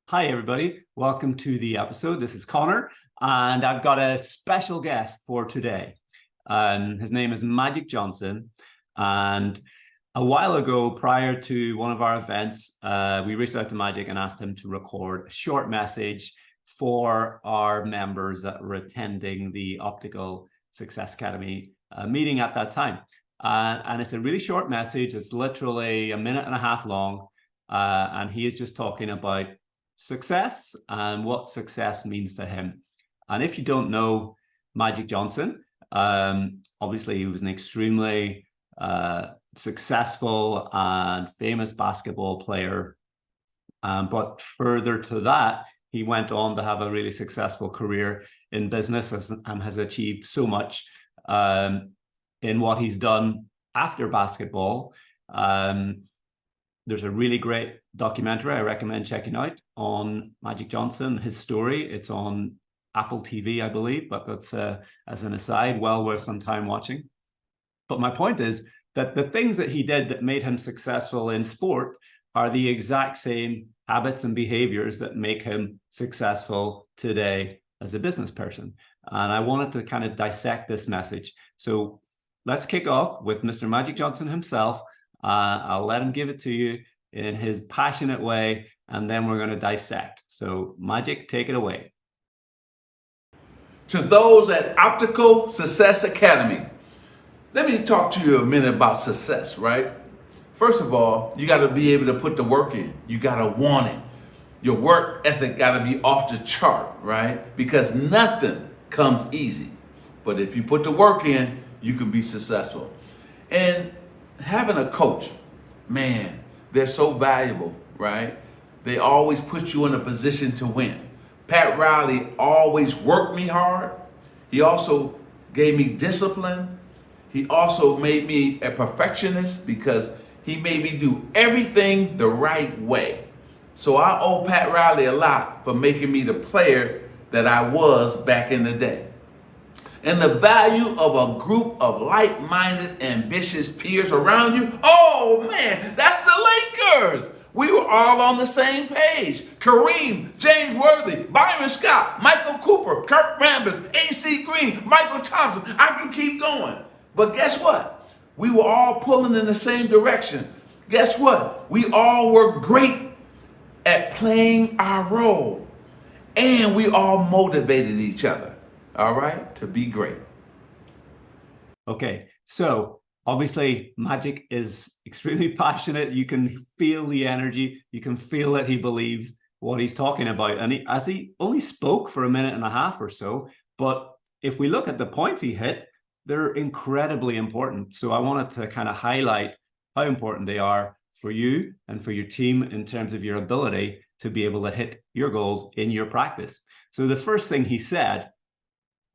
Hi, everybody. Welcome to the episode. This is Conor, and I've got a special guest for today. His name is Magic Johnson, and a while ago, prior to one of our events, we reached out to Magic and asked him to record a short message for our members that were attending the Optical Success Academy meeting at that time. And it's a really short message. It's literally a minute and a half long, and he is just talking about success and what success means to him. And if you don't know Magic Johnson, obviously he was an extremely successful and famous basketball player. But further to that, he went on to have a really successful career in business and has achieved so much in what he's done after basketball. There's a really great documentary I recommend checking out on Magic Johnson, his story. It's on Apple TV, I believe, but that's as an aside, well worth some time watching. But my point is that the things that he did that made him successful in sport are the exact same habits and behaviors that make him successful today as a business person. And I wanted to kind of dissect this message. So let's kick off with Mr. Magic Johnson himself. I'll let him give it to you in his passionate way, and then we're going to dissect. So, Magic, take it away. To those at Optical Success Academy, let me talk to you a minute about success, right? First of all, you got to be able to put the work in. You got to want it. Your work ethic got to be off the chart, right? Because nothing comes easy. But if you put the work in, you can be successful. And having a coach, man, they're so valuable, right? They always put you in a position to win. Pat Riley always worked me hard. He also gave me discipline. He also made me a perfectionist because he made me do everything the right way. So I owe Pat Riley a lot for making me the player that I was back in the day. And the value of a group of like-minded, ambitious peers around you, oh man, that's the Lakers. We were all on the same page. Kareem, James Worthy, Byron Scott, Michael Cooper, Kurt Rambis, A.C. Green, Michael Thompson. I can keep going. But guess what? We were all pulling in the same direction. Guess what? We all were great at playing our role. And we all motivated each other. All right, to be great. Okay, so obviously Magic is extremely passionate. You can feel the energy. You can feel that he believes what he's talking about. And he only spoke for a minute and a half or so, but if we look at the points he hit, they're incredibly important. So I wanted to kind of highlight how important they are for you and for your team in terms of your ability to be able to hit your goals in your practice. So the first thing he said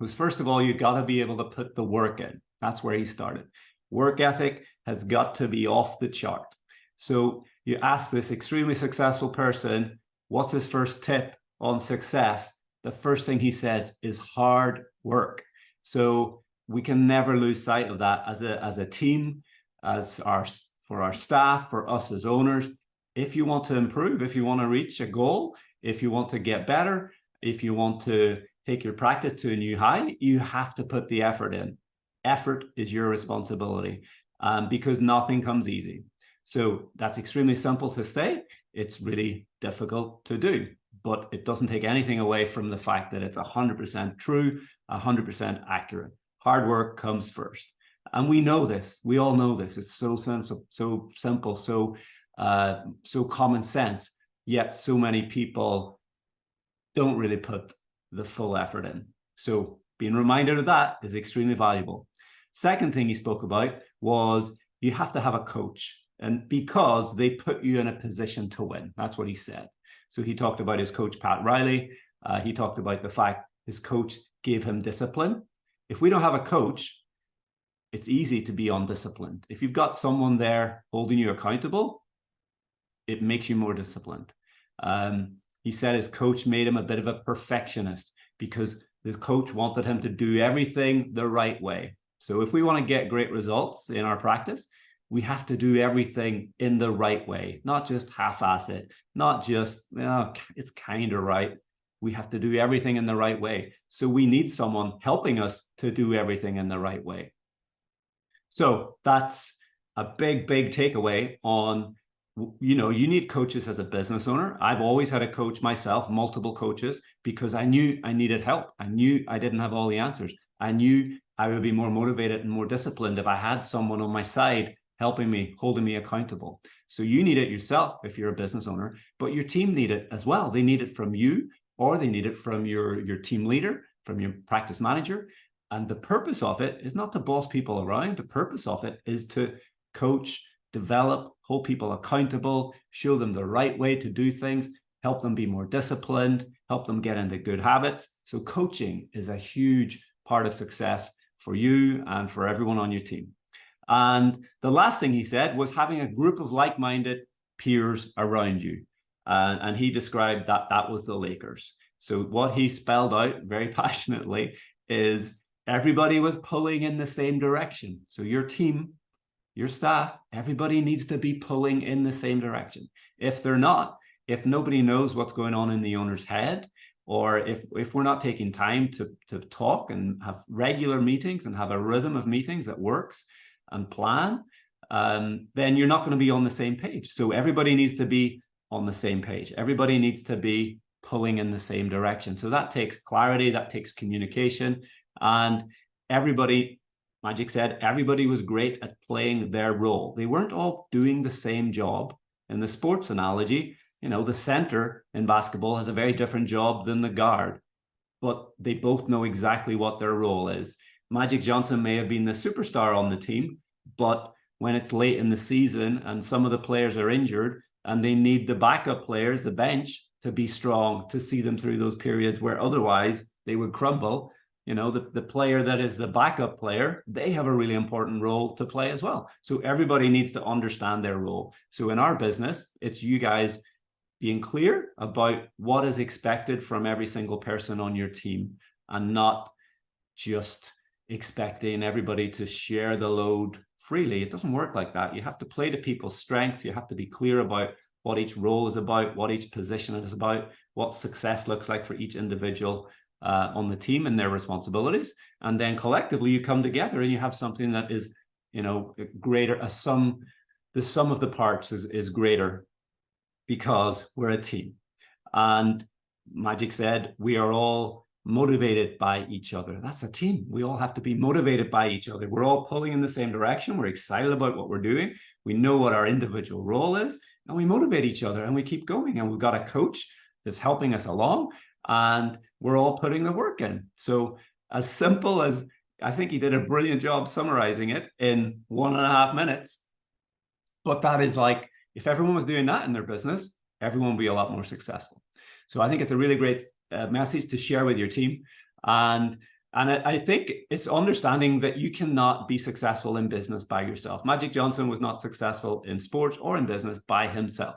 was, first of all, you got to be able to put the work in. That's where he started. Work ethic has got to be off the chart. So you ask this extremely successful person, what's his first tip on success? The first thing he says is hard work. So we can never lose sight of that as a team, for our staff, for us as owners. If you want to improve, if you want to reach a goal, if you want to get better, if you want to take your practice to a new high, you have to put the effort in. Effort is your responsibility because nothing comes easy. So that's extremely simple to say. It's really difficult to do, but it doesn't take anything away from the fact that it's 100% true, 100% accurate. Hard work comes first. And we know this. We all know this. It's so simple, so common sense, yet so many people don't really put the full effort in. So being reminded of that is extremely valuable. Second thing he spoke about was you have to have a coach, and because they put you in a position to win. That's what he said. So he talked about his coach, Pat Riley. He talked about the fact his coach gave him discipline. If we don't have a coach, it's easy to be undisciplined. If you've got someone there holding you accountable, it makes you more disciplined. He said his coach made him a bit of a perfectionist because the coach wanted him to do everything the right way. So if we want to get great results in our practice, we have to do everything in the right way, not just half-ass it, not just, it's kind of right. We have to do everything in the right way. So we need someone helping us to do everything in the right way. So that's a big, big takeaway on, you need coaches as a business owner. I've always had a coach myself, multiple coaches, because I knew I needed help. I knew I didn't have all the answers. I knew I would be more motivated and more disciplined if I had someone on my side helping me, holding me accountable. So you need it yourself if you're a business owner, but your team need it as well. They need it from you, or they need it from your team leader, from your practice manager. And the purpose of it is not to boss people around. The purpose of it is to coach, develop, hold people accountable, show them the right way to do things, help them be more disciplined, help them get into good habits. So coaching is a huge part of success for you and for everyone on your team. And the last thing he said was having a group of like-minded peers around you. And he described that was the Lakers. So what he spelled out very passionately is everybody was pulling in the same direction. So your team, your staff, everybody needs to be pulling in the same direction. If they're not, if nobody knows what's going on in the owner's head, or if we're not taking time to talk and have regular meetings and have a rhythm of meetings that works and plan, then you're not going to be on the same page. So everybody needs to be on the same page. Everybody needs to be pulling in the same direction. So that takes clarity, that takes communication, and everybody, Magic said, everybody was great at playing their role. They weren't all doing the same job. In the sports analogy, the center in basketball has a very different job than the guard, but they both know exactly what their role is. Magic Johnson may have been the superstar on the team, but when it's late in the season and some of the players are injured and they need the backup players, the bench, to be strong, to see them through those periods where otherwise they would crumble. The player that is the backup player, they have a really important role to play as well. So everybody needs to understand their role. So in our business, it's you guys being clear about what is expected from every single person on your team, and not just expecting everybody to share the load freely. It doesn't work like that. You have to play to people's strengths. You have to be clear about what each role is about, what each position is about, what success looks like for each individual on the team and their responsibilities. And then collectively you come together and you have something that is, greater. The sum of the parts is greater because we're a team. And Magic said, we are all motivated by each other. That's a team. We all have to be motivated by each other. We're all pulling in the same direction. We're excited about what we're doing. We know what our individual role is, and we motivate each other and we keep going. And we've got a coach that's helping us along, and we're all putting the work in. So as simple as, I think he did a brilliant job summarizing it in 1.5 minutes. But that is like, if everyone was doing that in their business, everyone would be a lot more successful. So I think it's a really great message to share with your team. And I think it's understanding that you cannot be successful in business by yourself. Magic Johnson was not successful in sports or in business by himself.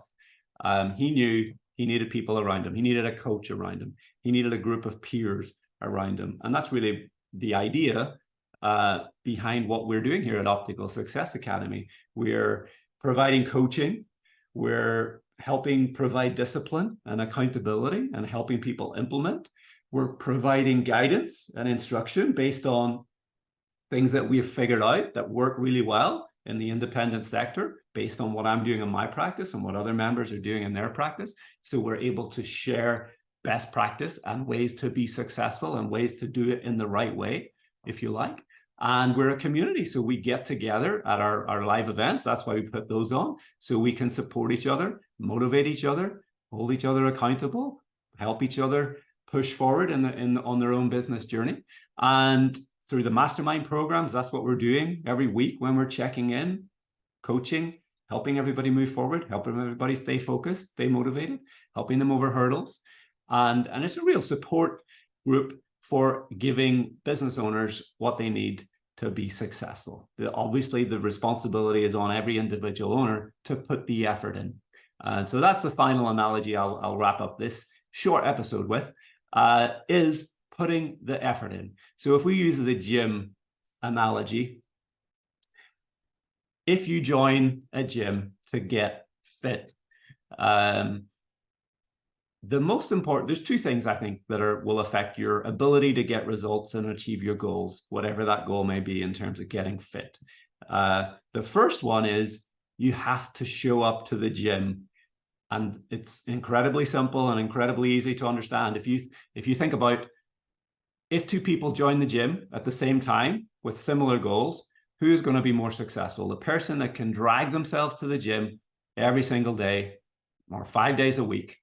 He knew he needed people around him. He needed a coach around him. He needed a group of peers around him. And that's really the idea behind what we're doing here at Optical Success Academy. We're providing coaching. We're helping provide discipline and accountability and helping people implement. We're providing guidance and instruction based on things that we've figured out that work really well in the independent sector, based on what I'm doing in my practice and what other members are doing in their practice. So we're able to share best practice and ways to be successful and ways to do it in the right way, if you like. And we're a community, so we get together at our live events. That's why we put those on, so we can support each other, motivate each other, hold each other accountable, help each other push forward on their own business journey. And through the mastermind programs, that's what we're doing every week when we're checking in, coaching, helping everybody move forward, helping everybody stay focused, stay motivated, helping them over hurdles. And it's a real support group for giving business owners what they need to be successful. Obviously, the responsibility is on every individual owner to put the effort in. And so that's the final analogy I'll wrap up this short episode with, is putting the effort in. So if we use the gym analogy, if you join a gym to get fit, the most important, there's two things I think that will affect your ability to get results and achieve your goals, whatever that goal may be in terms of getting fit. The first one is you have to show up to the gym. And it's incredibly simple and incredibly easy to understand. If you think about, if two people join the gym at the same time with similar goals, who is going to be more successful? The person that can drag themselves to the gym every single day or 5 days a week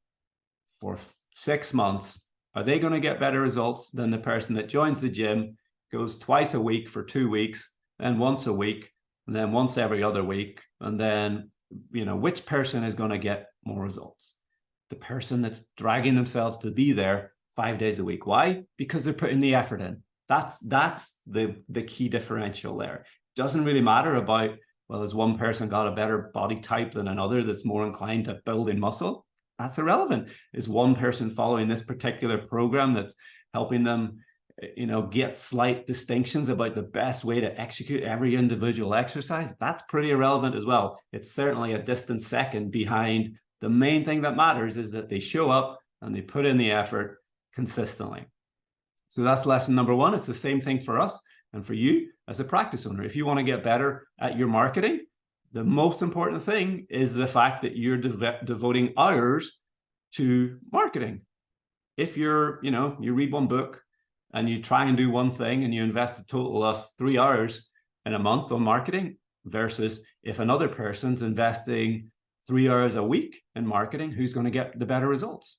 for 6 months, are they going to get better results than the person that joins the gym, goes twice a week for 2 weeks, then once a week, and then once every other week? And then, which person is going to get more results? The person that's dragging themselves to be there 5 days a week. Why? Because they're putting the effort in. That's the key differential there. It doesn't really matter about, well, has one person got a better body type than another that's more inclined to building muscle? That's irrelevant. Is one person following this particular program that's helping them, get slight distinctions about the best way to execute every individual exercise? That's pretty irrelevant as well. It's certainly a distant second behind. The main thing that matters is that they show up and they put in the effort consistently. So that's lesson number one. It's the same thing for us and for you as a practice owner. If you want to get better at your marketing, the most important thing is the fact that you're devoting hours to marketing. If you read one book and you try and do one thing and you invest a total of 3 hours in a month on marketing, versus if another person's investing 3 hours a week in marketing, who's going to get the better results?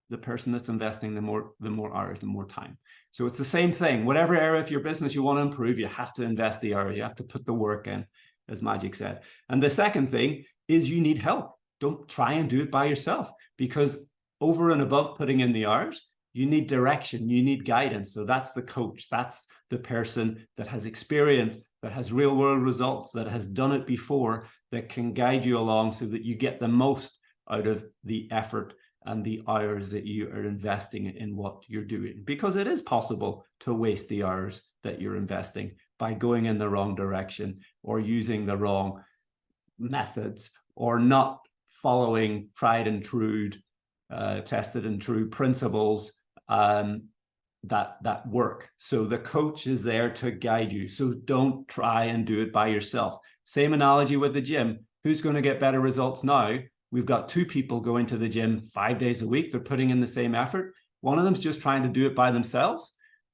The person that's investing the more hours, the more time. So it's the same thing. Whatever area of your business you want to improve, you have to invest the hours. You have to put the work in, as Magic said. And the second thing is you need help. Don't try and do it by yourself, because over and above putting in the hours, you need direction, you need guidance. So that's the coach. That's the person that has experience, that has real world results, that has done it before, that can guide you along so that you get the most out of the effort and the hours that you are investing in what you're doing. Because it is possible to waste the hours that you're investing by going in the wrong direction or using the wrong methods or not following tried and true, tested and true principles that work. So the coach is there to guide you. So don't try and do it by yourself. Same analogy with the gym. Who's going to get better results now? We've got 2 people going to the gym 5 days a week. They're putting in the same effort. One of them's just trying to do it by themselves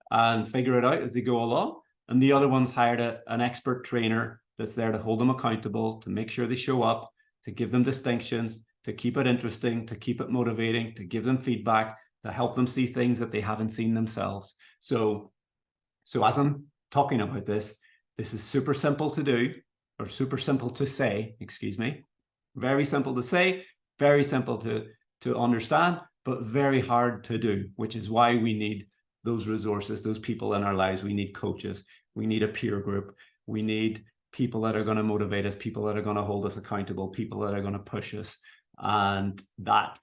and figure it out as they go along. And the other one's hired an expert trainer that's there to hold them accountable, to make sure they show up, to give them distinctions, to keep it interesting, to keep it motivating, to give them feedback, to help them see things that they haven't seen themselves. So as I'm talking about this is super simple to do, or super simple to say, excuse me. Very simple to say, very simple to understand, but very hard to do, which is why we need those resources, those people in our lives. We need coaches. We need a peer group. We need people that are going to motivate us, people that are going to hold us accountable, people that are going to push us. And that,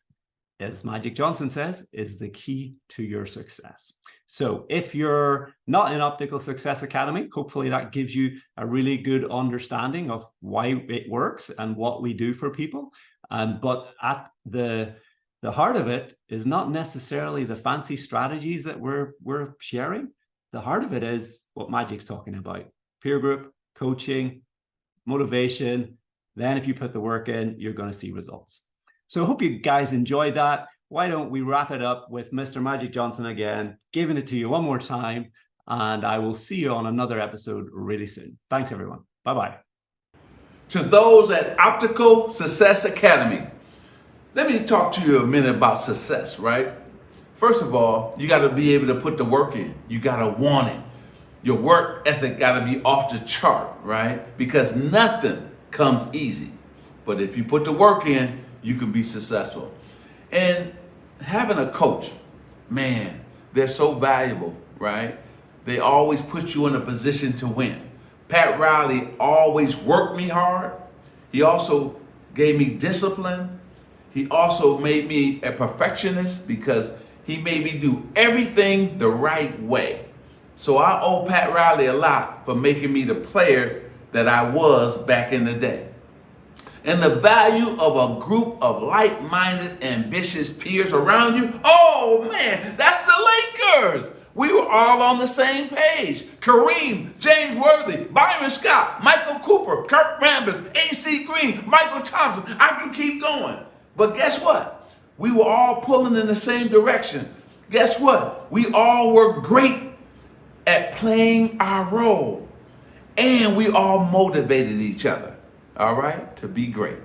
as Magic Johnson says, is the key to your success. So if you're not in Optical Success Academy, hopefully that gives you a really good understanding of why it works and what we do for people. But at the heart of it is not necessarily the fancy strategies that we're sharing. The heart of it is what Magic's talking about: peer group, coaching, motivation. Then if you put the work in, you're going to see results. So I hope you guys enjoyed that. Why don't we wrap it up with Mr. Magic Johnson again, giving it to you one more time, and I will see you on another episode really soon. Thanks, everyone. Bye-bye. To those at Optical Success Academy, let me talk to you a minute about success, right? First of all, you got to be able to put the work in. You got to want it. Your work ethic got to be off the chart, right? Because nothing comes easy. But if you put the work in, you can be successful. And having a coach, man, they're so valuable, right? They always put you in a position to win. Pat Riley always worked me hard. He also gave me discipline. He also made me a perfectionist because he made me do everything the right way. So I owe Pat Riley a lot for making me the player that I was back in the day. And the value of a group of like-minded, ambitious peers around you, oh man, that's the Lakers. We were all on the same page. Kareem, James Worthy, Byron Scott, Michael Cooper, Kurt Rambis, A.C. Green, Michael Thompson. I can keep going. But guess what? We were all pulling in the same direction. Guess what? We all were great at playing our role. And we all motivated each other, all right, to be great.